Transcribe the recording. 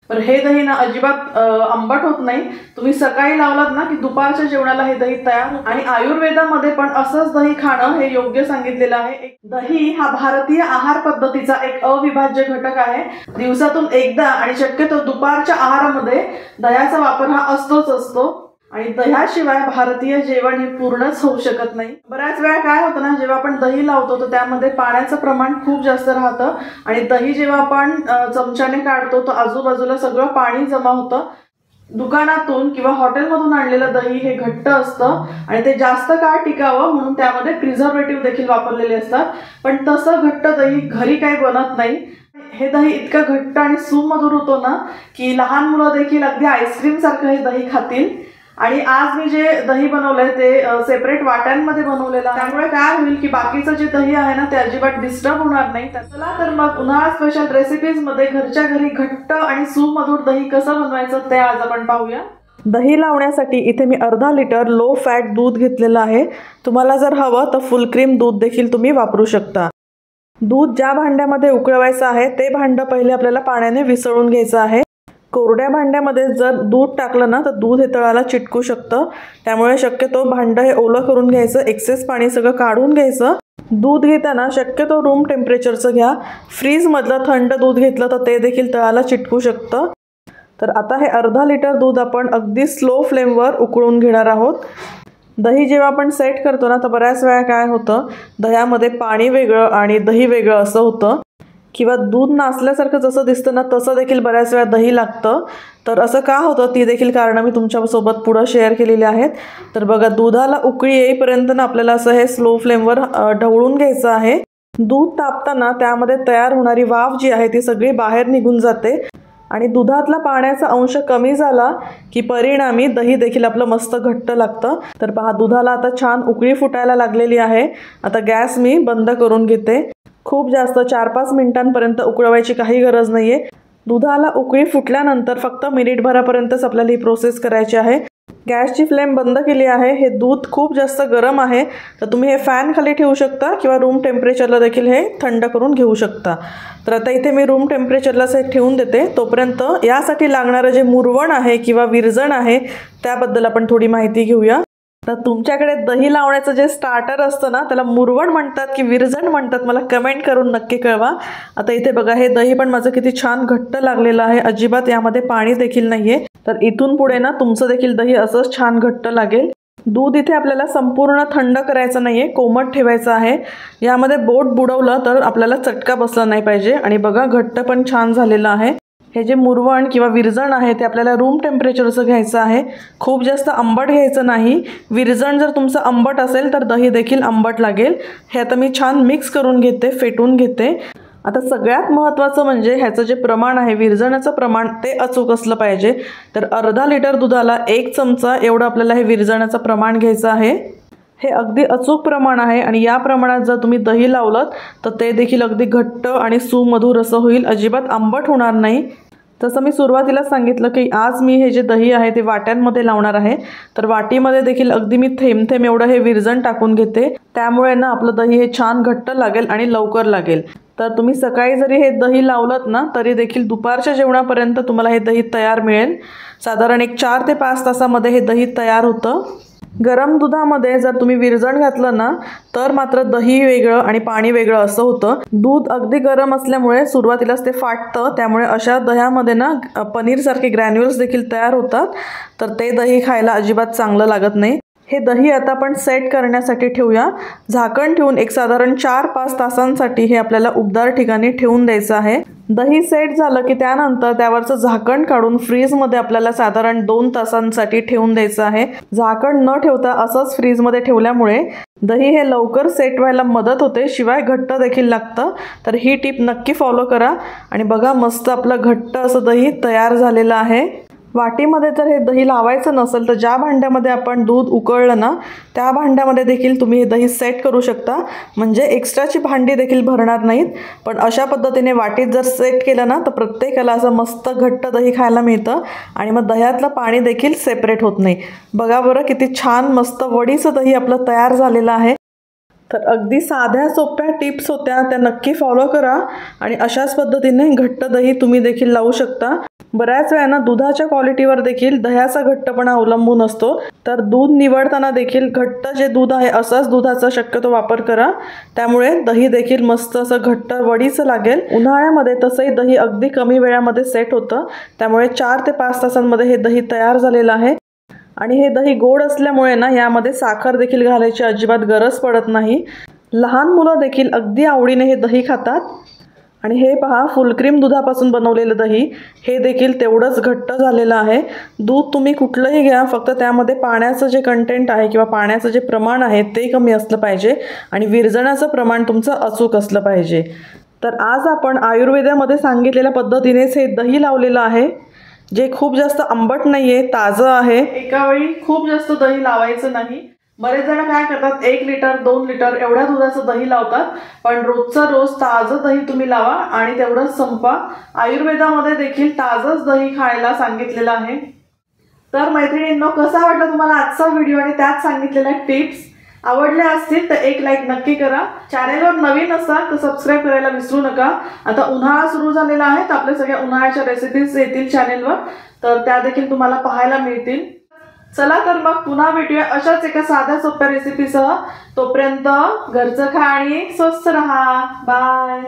तर हे दही ना अजिबात आंबट होत नाही। तुम्ही सकाळी लावलात ना की दुपारच्या जेवणाला हे दही तयार। आणि आयुर्वेदामध्ये पण असंच दही खाणं हे योग्य सांगितलेलं आहे। दही हा भारतीय आहार पद्धतीचा एक अविभाज्य घटक आहे। दिवसातून एकदा आणि शक्यतो दुपारच्या आहारामध्ये दह्याचा वापर हा असतोच असतो। आणि दह्याशिवाय भारतीय जेवण हे पूर्णच होऊ शकत नाही। बऱ्याच वेळा काय होतं ना, जेव्हा आपण दही लावतो तर त्यामध्ये पाण्याचं प्रमाण खूप जास्त राहतं आणि दही जेव्हा आपण चमच्याने काढतो तर आजूबाजूला सगळं पाणी जमा होतं। दुकानातून किंवा हॉटेलमधून आणलेलं दही हे घट्ट असतं आणि ते जास्त काळ टिकावं म्हणून त्यामध्ये प्रिझर्वेटिव्ह देखील वापरलेले असतात। पण तसं घट्ट दही घरी काही बनत नाही। हे दही इतकं घट्ट आणि सुमधुर होतं ना की लहान मुलं देखील अगदी आईस्क्रीम सारखं हे दही खातील। आणि आज मी जे दही बनवलंय ते सेपरेट वाट्यांमध्ये बनवलेलं आहे, त्यामुळे काय होईल की बाकीचं जे दही आहे ना ते अजिबात डिस्टर्ब होणार नाही। चला तर मग उन्हाळा स्पेशल रेसिपीज मध्ये घरच्या घरी घट्ट आणि सुमधुर दही कसं बनवायचं ते आज आपण पाहूया। दही लावण्यासाठी इथे मी अर्धा लिटर लो फॅट दूध घेतलेलं आहे। तुम्हाला जर हवं तर फुल क्रीम दूध देखील तुम्ही वापरू शकता। दूध ज्या भांड्यामध्ये उकळवायचं आहे ते भांडं पहिले आपल्याला पाण्याने विसळून घ्यायचं आहे। कोरड्या भांड्यामध्ये जर दूध टाकलं ना तर दूध हे तळाला चिटकू शकतं, त्यामुळे शक्यतो भांडं हे ओलं करून घ्यायचं, एक्सेस पाणी सगळं काढून घ्यायचं। दूध घेताना शक्यतो रूम टेम्परेचरचं घ्या। फ्रीजमधलं थंड दूध घेतलं तर ते देखील तळाला चिटकू शकतं। तर आता हे अर्धा लिटर दूध आपण अगदी स्लो फ्लेमवर उकळून घेणार आहोत। दही जेव्हा आपण सेट करतो ना तर बऱ्याच वेळा काय होतं, दह्यामध्ये पाणी वेगळं आणि दही वेगळं असं होतं, किंवा दूध नसल्यासारखं जसं दिसतं ना तसं देखील बऱ्याच वेळा दही लागतं। तर असं का होतं ती देखील कारणं मी तुमच्यासोबत पुढं शेअर केलेली आहेत। तर बघा, दुधाला उकळी येईपर्यंत ना आपल्याला असं हे स्लो फ्लेमवर ढवळून घ्यायचं आहे। दूध तापताना त्यामध्ये तयार होणारी वाफ जी आहे ती सगळी बाहेर निघून जाते आणि दुधातला पाण्याचा अंश कमी झाला की परिणामी दही देखील आपलं मस्त घट्ट लागतं। तर पहा, दुधाला आता छान उकळी फुटायला लागलेली आहे। आता गॅस मी बंद करून घेते। खूप जास्त 4-5 मिनिटांपर्यंत उकळवायची काही गरज नाहीये। दुधाला उकळी फुटल्यानंतर फक्त मिनिटभरापर्यंतच आपल्याला ही प्रोसेस करायची आहे। गॅसची फ्लेम बंद केली आहे। हे दूध खूप जास्त गरम आहे तर तुम्ही हे फॅन खाली ठेवू शकता किंवा रूम टेम्परेचरला देखील हे थंड करून घेऊ शकता। तर आता इथे मी रूम टेम्परेचरलाच हे ठेवून देते। तोपर्यंत यासाठी लागणारं जे मुरवण आहे किंवा विरजण आहे त्याबद्दल आपण थोडी माहिती घेऊया। तर तुमच्याकडे दही लावण्याचं जे स्टार्टर असतं ना त्याला मुरवण म्हणतात की विरजण म्हणतात, मला कमेंट करून नक्की कळवा। आता इथे बघा, हे दही पण माझं किती छान घट्ट लागलेलं आहे, अजिबात यामध्ये पाणी देखील नाहीये। तर इथून पुढे ना तुमचं देखील दही असंच छान घट्ट लागेल। दूध इथे आपल्याला संपूर्ण थंड करायचं नाहीये, कोमट ठेवायचं आहे। यामध्ये बोट बुडवलं तर आपल्याला चटका बसला नाही पाहिजे। आणि बघा, घट्ट पण छान झालेलं आहे। हे जे मुरवण किंवा विरजण आहे ते आपल्याला रूम टेम्परेचरचं घ्यायचं आहे, खूप जास्त आंबट घ्यायचं नाही। विरजण जर तुमचं आंबट असेल तर दही देखील आंबट लागेल। हे आता मी छान मिक्स करून घेते, फेटून घेते। आता सगळ्यात महत्त्वाचं म्हणजे ह्याचं जे प्रमाण आहे, विरजणाचं प्रमाण, ते अचूक असलं पाहिजे। तर अर्धा लिटर दुधाला 1 चमचा एवढं आपल्याला हे विरजणाचं प्रमाण घ्यायचं आहे। हे अगदी अचूक प्रमाण आहे आणि या प्रमाणात जर तुम्ही दही लावलं तर ते देखील अगदी घट्ट आणि सुमधुर असं होईल, अजिबात आंबट होणार नाही। तसं मी सुरुवातीला सांगितलं की आज मी हे जे दही आहे ते वाट्यांमध्ये लावणार आहे। तर वाटीमध्ये देखील अगदी मी थेंब थेंब एवढं हे विरजण टाकून घेते, त्यामुळे ना आपलं दही हे छान घट्ट लागेल आणि लवकर लागेल। तर तुम्ही सकाळी जरी हे दही लावलं ना तरी देखील दुपारच्या जेवणापर्यंत तुम्हाला हे दही तयार मिळेल। साधारण एक 4 ते 5 तासामध्ये हे दही तयार होतं। गरम दुधामध्ये जर तुम्ही विरजण घातलं ना तर मात्र दही वेगळं आणि पाणी वेगळं असं होतं। दूध अगदी गरम असल्यामुळे सुरुवातीलाच ते फाटतं, त्यामुळे अशा दह्यामध्ये ना पनीरसारखे ग्रॅन्युल्स देखील तयार होतात, तर ते दही खायला अजिबात चांगलं लागत नाही। हे दही आता आपण सेट करण्यासाठी ठेवूया। झाकण ठेवून एक साधारण 4-5 तासांसाठी हे आपल्याला उबदार ठिकाणी ठेवून द्यायचं आहे। दही सेट झालं की त्यानंतर त्यावरचं झाकण काढून फ्रीजमध्ये आपल्याला साधारण 2 तासांसाठी ठेवून द्यायचं आहे। झाकण न ठेवता असंच फ्रीजमध्ये ठेवल्यामुळे दही हे लवकर सेट व्हायला मदत होते, शिवाय घट्ट देखील लागतं। तर ही टिप नक्की फॉलो करा आणि बघा, मस्त आपलं घट्ट असं दही तयार झालेलं आहे। वाटीमध्ये जर हे दही लावायचं नसेल तर ज्या भांड्यामध्ये आपण दूध उकळलं ना त्या भांड्यामध्ये देखील तुम्ही हे दही सेट करू शकता, म्हणजे एक्स्ट्राची भांडी देखील भरणार नाहीत। पण अशा पद्धतीने वाटीत जर सेट केलं ना तर प्रत्येकाला असं मस्त घट्ट दही खायला मिळतं आणि मग दह्यातलं पाणी देखील सेपरेट होत नाही। बघा बरं, किती छान मस्त वडीचं दही आपलं तयार झालेलं आहे। तर अगदी साध्या सोप्या टिप्स होत्या, त्या नक्की फॉलो करा आणि अशाच पद्धतीने घट्ट दही तुम्ही देखील लावू शकता. बऱ्याच वेळा दुधाच्या क्वालिटीवर देखील दह्याचा घट्टपणा अवलंबून असतो. तर दूध निवडताना देखील घट्ट जे दूध आहे असाच दुधाचा शक्यतो वापर करा. त्यामुळे दही देखील मस्त असं घट्ट वडीचं लागेल. उन्हाळ्यामध्ये तसंही दही अगदी कमी वेळामध्ये सेट होतं. त्यामुळे 4 ते 5 तासांमध्ये हे दही तयार झालेलं आहे. आणि हे दही गोड असल्यामुळे यामध्ये साखर देखील घालायची अजिबात गरज पडत नाही. लहान मुलं देखील अगदी आवडीने हे दही खातात. आणि हे पहा, फुलक्रीम दुधापासून बनवलेलं दही हे देखील तेवढंच घट्ट झालेलं आहे. दूध तुम्ही कुठलंही घ्या, फक्त त्यामध्ये पाण्याचं जे कंटेंट आहे किंवा पाण्याचं जे प्रमाण आहे ते कमी असलं पाहिजे आणि विरजणाचं प्रमाण तुमचं अचूक असलं पाहिजे. तर आज आपण आयुर्वेदामध्ये सांगितलेल्या पद्धतीनेच हे दही लावलेलं आहे, जे खूप जास्त आंबट नाही आहे, ताजं आहे. एका वेळी खूप जास्त दही लावायचं नाही. बरेच जण काय करतात, 1 लिटर 2 लिटर एवढ्या दुधाचं दही लावतात. पण रोजचं रोज ताजं दही तुम्ही लावा आणि तेवढंच संपा. आयुर्वेदामध्ये देखील ताजंच दही खायला सांगितलेलं आहे. तर मैत्रिणींनो, कसा वाटला तुम्हाला आजचा व्हिडिओ आणि त्यात सांगितलेल्या टिप्स? आवडल्या असतील तर एक लाईक नक्की करा. चॅनेलवर नवीन असाल तर सबस्क्राईब करायला विसरू नका. आता उन्हाळा सुरू झालेला आहे, तर आपल्या सगळ्या उन्हाळ्याच्या रेसिपीज येतील चॅनेलवर, तर त्या देखील तुम्हाला पाहायला मिळतील. चला तर मग पुन्हा भेटूया अशाच एका साध्या सोप्या रेसिपीसह. तोपर्यंत घरचं खा आणि स्वस्थ रहा. बाय.